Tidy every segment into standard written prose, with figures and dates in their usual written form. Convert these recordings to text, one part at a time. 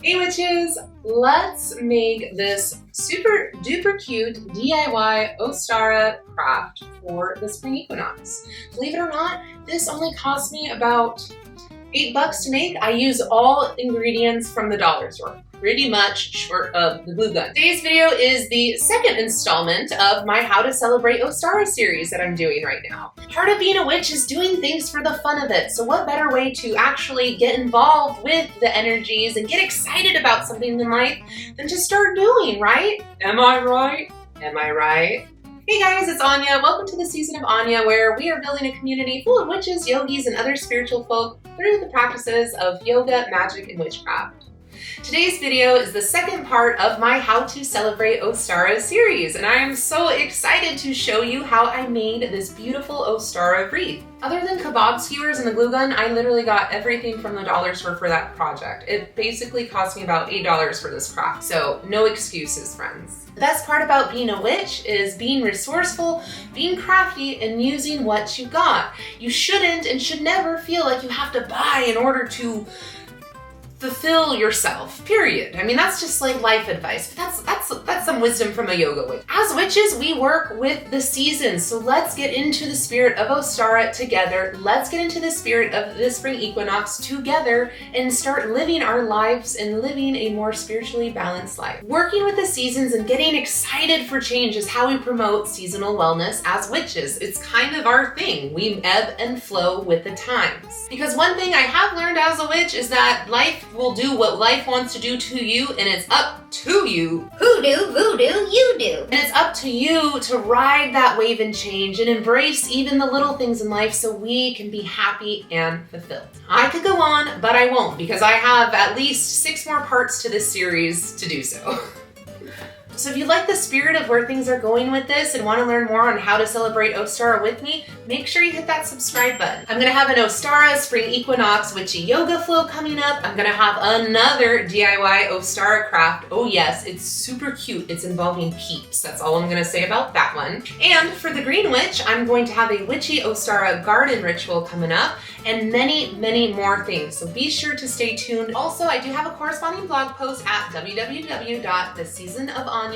Hey witches, let's make this super duper cute DIY Ostara craft for the spring equinox. Believe it or not, this only cost me about $8 to make. I use all ingredients from the dollar store, pretty much short of the glue gun. Today's video is the second installment of my How to Celebrate Ostara series that I'm doing right now. Part of being a witch is doing things for the fun of it, so what better way to actually get involved with the energies and get excited about something in life than to start doing, right? Am I right? Am I right? Hey guys, it's Anya. Welcome to the season of Anya, where we are building a community full of witches, yogis, and other spiritual folk through the practices of yoga, magic, and witchcraft. Today's video is the second part of my How to Celebrate Ostara series, and I am so excited to show you how I made this beautiful Ostara wreath. Other than kebab skewers and the glue gun, I literally got everything from the dollar store for that project. It basically cost me about $8 for this craft, so no excuses, friends. The best part about being a witch is being resourceful, being crafty, and using what you got. You shouldn't and should never feel like you have to buy in order to fulfill yourself, period. I mean, that's just like life advice, but that's some wisdom from a yoga witch. As witches, we work with the seasons, so let's get into the spirit of Ostara together. Let's get into the spirit of the spring equinox together and start living our lives and living a more spiritually balanced life. Working with the seasons and getting excited for change is how we promote seasonal wellness as witches. It's kind of our thing. We ebb and flow with the times. Because one thing I have learned as a witch is that life will do what life wants to do to you, and it's up to you. Hoodoo, voodoo, you do. And it's up to you to ride that wave and change and embrace even the little things in life so we can be happy and fulfilled. I could go on, but I won't, because I have at least 6 more parts to this series to do so. So if you like the spirit of where things are going with this and want to learn more on how to celebrate Ostara with me, make sure you hit that subscribe button. I'm going to have an Ostara spring equinox witchy yoga flow coming up. I'm going to have another DIY Ostara craft. Oh yes, it's super cute. It's involving peeps. That's all I'm going to say about that one. And for the green witch, I'm going to have a witchy Ostara garden ritual coming up and many, many more things. So be sure to stay tuned. Also, I do have a corresponding blog post at www.theseasonofanya.com.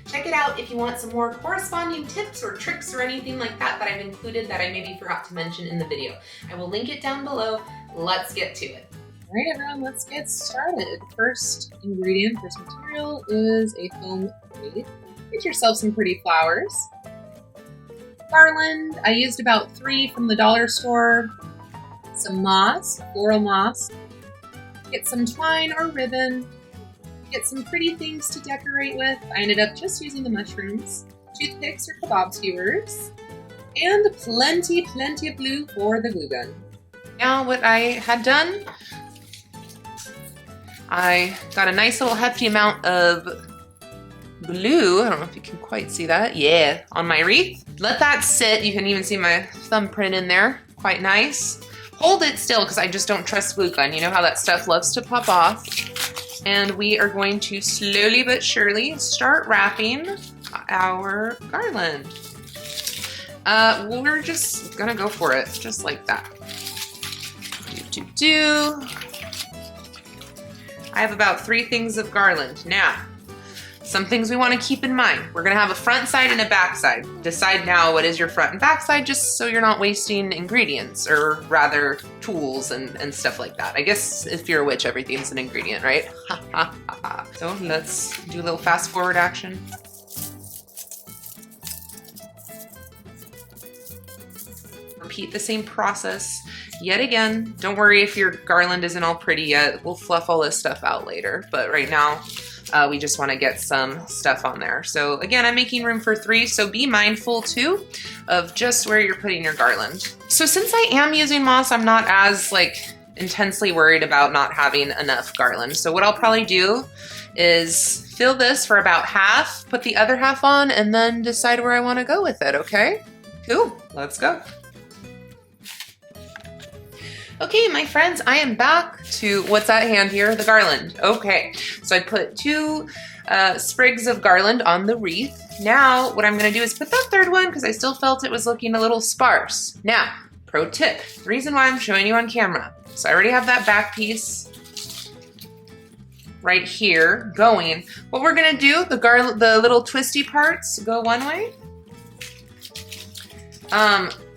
Check it out if you want some more corresponding tips or tricks or anything like that that I've included that I maybe forgot to mention in the video. I will link it down below. Let's get to it. All right, everyone, let's get started. First material is a foam wreath. Get yourself some pretty flowers. Garland, I used about 3 from the dollar store. Some moss, floral moss. Get some twine or ribbon. Get some pretty things to decorate with. I ended up just using the mushrooms, toothpicks or kebab skewers, and plenty of glue for the glue gun. Now what I had done, I got a nice little hefty amount of glue, I don't know if you can quite see that, yeah, on my wreath. Let that sit. You can even see my thumbprint in there, quite nice. Hold it still because I just don't trust glue gun. You know how that stuff loves to pop off. And we are going to slowly but surely start wrapping our garland. We're just gonna go for it, just like that. I have about 3 things of garland. Now, some things we want to keep in mind. We're gonna have a front side and a back side. Decide now what is your front and back side, just so you're not wasting ingredients, or rather tools and stuff like that. I guess if you're a witch, everything's an ingredient, right? So let's do a little fast forward action. Repeat the same process yet again. Don't worry if your garland isn't all pretty yet. We'll fluff all this stuff out later, but right now, we just want to get some stuff on there. So again, I'm making room for 3, so be mindful too of just where you're putting your garland. So since I am using moss, I'm not as intensely worried about not having enough garland. So what I'll probably do is fill this for about half, put the other half on, and then decide where I want to go with it, okay? Cool, let's go. Okay, my friends, I am back to what's at hand here, the garland. Okay, so I put 2 sprigs of garland on the wreath. Now, what I'm gonna do is put that 3rd one because I still felt it was looking a little sparse. Now, pro tip, the reason why I'm showing you on camera. So I already have that back piece right here going. What we're gonna do, the little twisty parts go one way.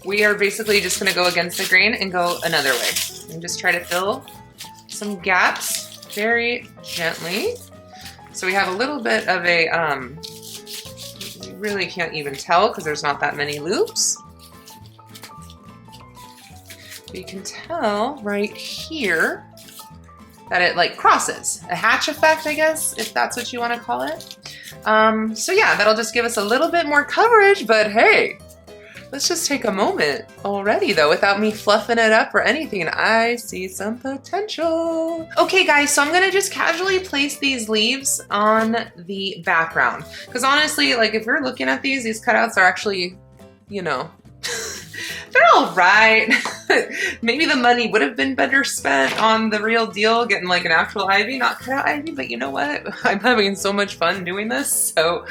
We are basically just gonna go against the grain and go another way. And just try to fill some gaps very gently. So we have a little bit of a, you really can't even tell because there's not that many loops. But you can tell right here that it like crosses. A hatch effect, I guess, if that's what you want to call it. So yeah, that'll just give us a little bit more coverage, but hey, let's just take a moment already though without me fluffing it up or anything, and I see some potential. Okay guys, so I'm gonna just casually place these leaves on the background. Because honestly, like if you're looking at these cutouts are actually, you know, they're all right. Maybe the money would have been better spent on the real deal, getting like an actual ivy, not cutout ivy, but you know what? I'm having so much fun doing this, so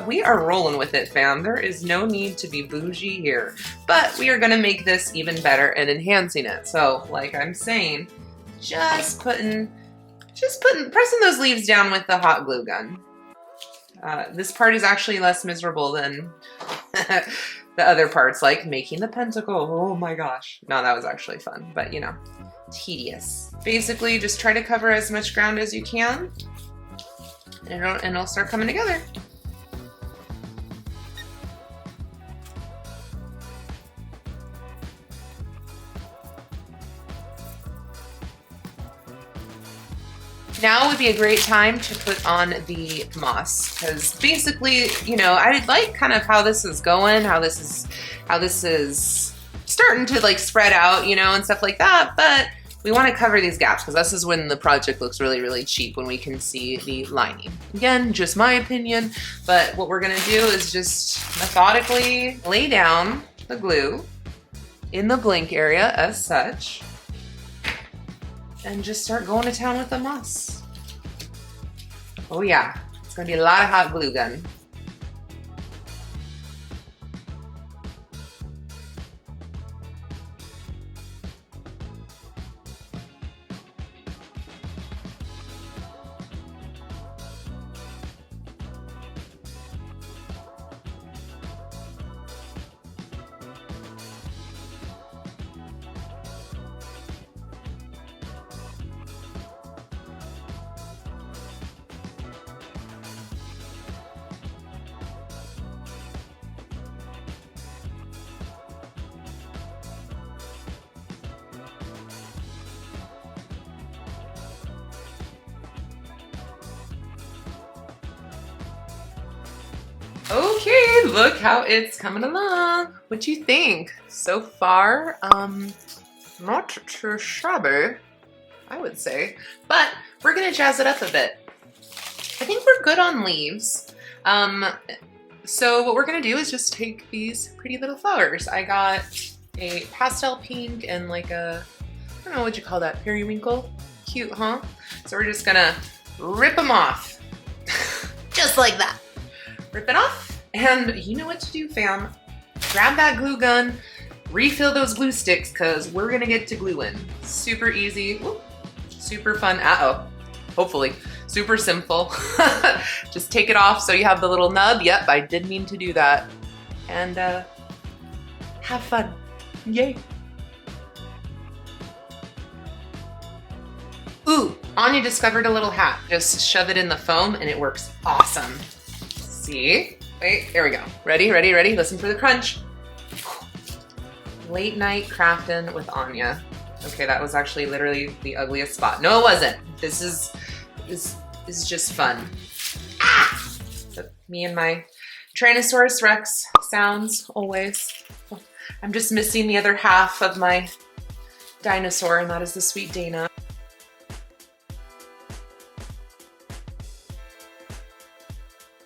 we are rolling with it, fam. There is no need to be bougie here, but we are gonna make this even better and enhancing it. So like I'm saying, just pressing those leaves down with the hot glue gun. This part is actually less miserable than the other parts, like making the pentacle. Oh my gosh. No, that was actually fun, but you know, tedious. Basically, just try to cover as much ground as you can, and it'll start coming together. Now would be a great time to put on the moss, because basically, you know, I like kind of how this is going, how this is starting to like spread out, you know, and stuff like that, but we want to cover these gaps because this is when the project looks really, really cheap, when we can see the lining. Again, just my opinion, but what we're gonna do is just methodically lay down the glue in the blank area as such, and just start going to town with the moss. Oh yeah, it's gonna be a lot of hot glue gun. Okay, look how it's coming along. What you think? So far, not too shabby, I would say, but we're gonna jazz it up a bit. I think we're good on leaves. So what we're gonna do is just take these pretty little flowers. I got a pastel pink and like a, I don't know what you call that, periwinkle? Cute, huh? So we're just gonna rip them off. Just like that. Rip it off, and you know what to do, fam. Grab that glue gun, refill those glue sticks, because we're gonna get to gluing. Super easy, whoop, super fun, hopefully. Super simple. Just take it off so you have the little nub. Yep, I did mean to do that. And have fun. Yay. Ooh, Anya discovered a little hack. Just shove it in the foam and it works awesome. See? Wait, there we go. Ready, ready, ready? Listen for the crunch. Late night crafting with Anya. Okay, that was actually literally the ugliest spot. No, it wasn't. This is just fun. Ah! Me and my Tyrannosaurus Rex sounds always. I'm just missing the other half of my dinosaur, and that is the sweet Dana.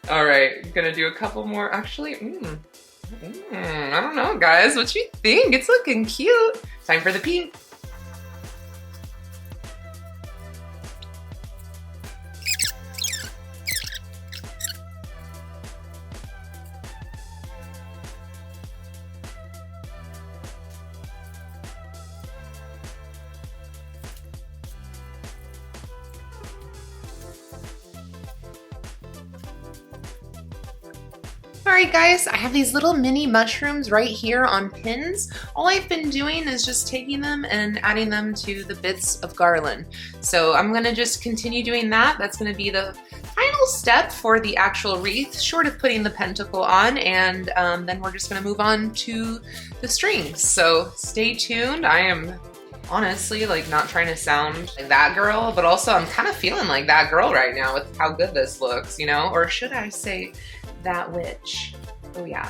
All right, I'm gonna do a couple more. Actually, I don't know, guys. What you think? It's looking cute. Time for the pink. All right, guys, I have these little mini mushrooms right here on pins. All I've been doing is just taking them and adding them to the bits of garland. So I'm gonna just continue doing that. That's gonna be the final step for the actual wreath, short of putting the pentacle on, and then we're just gonna move on to the strings. So stay tuned. I am honestly like not trying to sound like that girl, but also I'm kind of feeling like that girl right now with how good this looks, you know? Or should I say that witch? Oh yeah.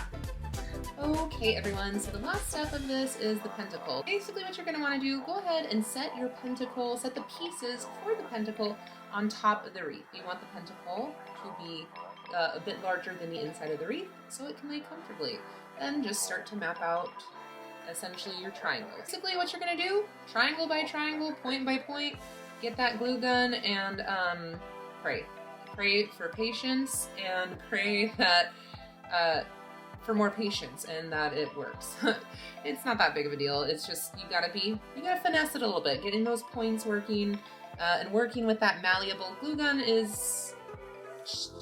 Okay everyone, so the last step of this is the pentacle. Basically what you're gonna wanna do, go ahead and set your pentacle, set the pieces for the pentacle on top of the wreath. You want the pentacle to be a bit larger than the inside of the wreath so it can lay comfortably. Then just start to map out essentially your triangle. Basically what you're gonna do, triangle by triangle, point by point, get that glue gun and pray. Pray for patience and pray that for more patience and that it works. It's not that big of a deal. It's just you gotta finesse it a little bit. Getting those points working and working with that malleable glue gun is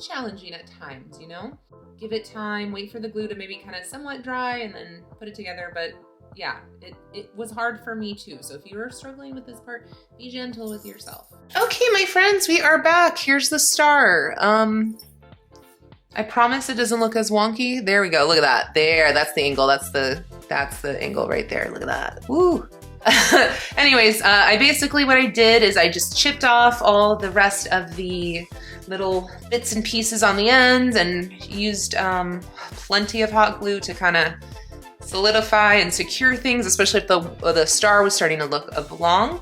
challenging at times, you know? Give it time, wait for the glue to maybe kind of somewhat dry and then put it together. But yeah, it was hard for me too. So if you are struggling with this part, be gentle with yourself. Okay, my friends, we are back. Here's the star. I promise it doesn't look as wonky. There we go. Look at that. There, that's the angle. That's the angle right there. Look at that. Woo. Anyways, what I did is I just chipped off all the rest of the little bits and pieces on the ends and used plenty of hot glue to kind of solidify and secure things, especially if the star was starting to look oblong.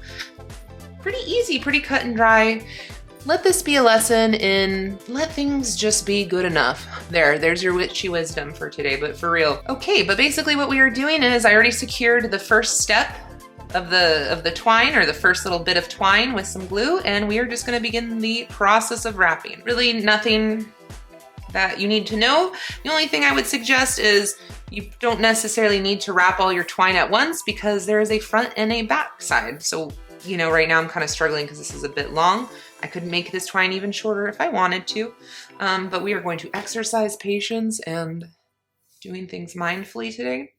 Pretty easy, pretty cut and dry. Let this be a lesson in let things just be good enough. There's your witchy wisdom for today, but for real. Okay, but basically what we are doing is I already secured the first step of the twine, or the first little bit of twine with some glue, and we are just gonna begin the process of wrapping. Really nothing that you need to know. The only thing I would suggest is you don't necessarily need to wrap all your twine at once because there is a front and a back side. So, you know, right now I'm kind of struggling because this is a bit long. I could make this twine even shorter if I wanted to, but we are going to exercise patience and doing things mindfully today.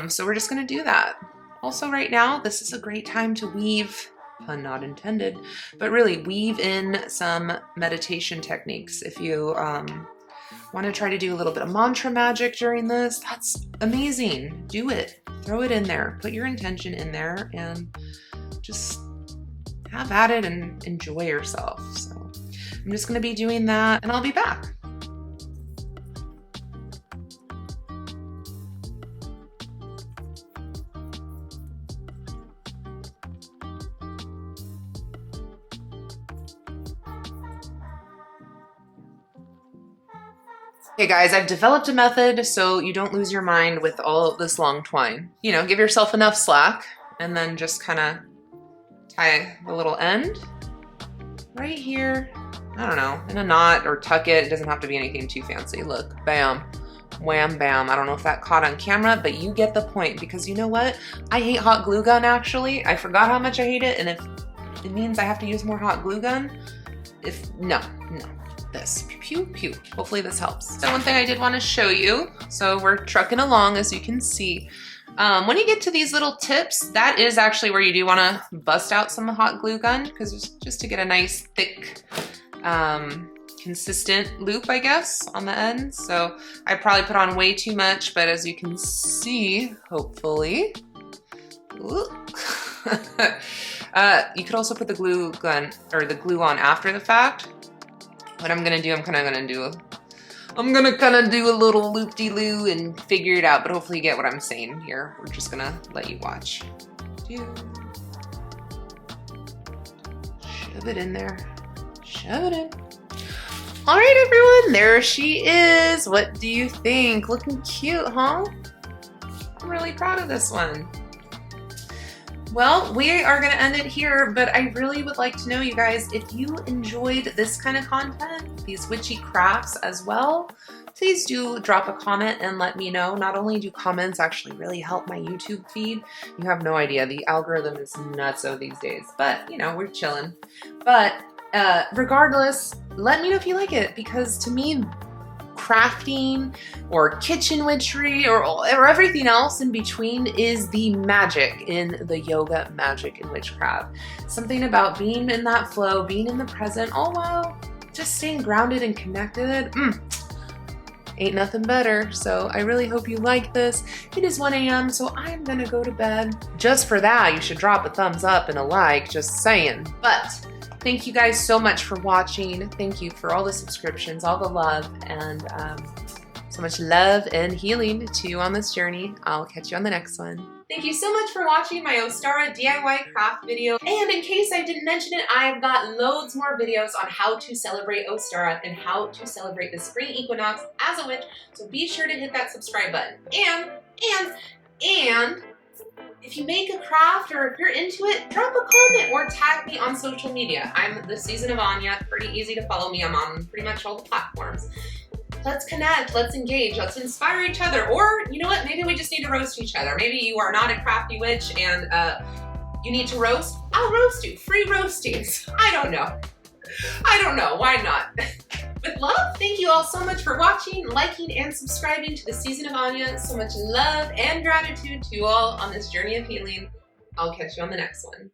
So we're just gonna do that. Also right now, this is a great time to weave, pun not intended, but really weave in some meditation techniques. If you want to try to do a little bit of mantra magic during this, that's amazing. Do it. Throw it in there. Put your intention in there and just have at it and enjoy yourself. So I'm just going to be doing that and I'll be back. Okay guys, I've developed a method so you don't lose your mind with all of this long twine. You know, give yourself enough slack and then just kind of tie the little end right here. I don't know, in a knot or tuck it. It doesn't have to be anything too fancy. Look, bam, wham, bam. I don't know if that caught on camera, but you get the point because you know what? I hate hot glue gun actually. I forgot how much I hate it, and if it means I have to use more hot glue gun, no. This. Pew, pew. Hopefully this helps. So one thing I did want to show you, so we're trucking along as you can see. When you get to these little tips, that is actually where you do want to bust out some hot glue gun because just to get a nice thick, consistent loop, I guess, on the end. So I probably put on way too much, but as you can see, hopefully, you could also put the glue gun or the glue on after the fact. What I'm gonna do, I'm gonna do a little loop-de-loo and figure it out, but hopefully you get what I'm saying here. We're just gonna let you watch. Shove it in there. Shove it in. All right, everyone, there she is. What do you think? Looking cute, huh? I'm really proud of this one. Well, we are going to end it here, but I really would like to know, you guys, if you enjoyed this kind of content, these witchy crafts as well, please do drop a comment and let me know. Not only do comments actually really help my YouTube feed, you have no idea, the algorithm is nutso these days, but you know, we're chilling. But regardless, let me know if you like it, because to me, crafting or kitchen witchery or everything else in between is the magic in the yoga, magic, and witchcraft. Something about being in that flow, being in the present, all while just staying grounded and connected. Ain't nothing better. So I really hope you like this. It is 1 a.m. so I'm gonna go to bed. Just for that, you should drop a thumbs up and a like, just saying. But thank you guys so much for watching. Thank you for all the subscriptions, all the love, and so much love and healing to you on this journey. I'll catch you on the next one. Thank you so much for watching my Ostara DIY craft video. And in case I didn't mention it, I've got loads more videos on how to celebrate Ostara and how to celebrate the spring equinox as a witch. So be sure to hit that subscribe button. And if you make a craft or if you're into it, drop a comment or tag me on social media. I'm the Season of Anya. Pretty easy to follow me. I'm on pretty much all the platforms. Let's connect, let's engage, let's inspire each other. Or, you know what, maybe we just need to roast each other. Maybe you are not a crafty witch and you need to roast. I'll roast you. Free roastings. I don't know. Why not? With love, thank you all so much for watching, liking, and subscribing to the Season of Anya. So much love and gratitude to you all on this journey of healing. I'll catch you on the next one.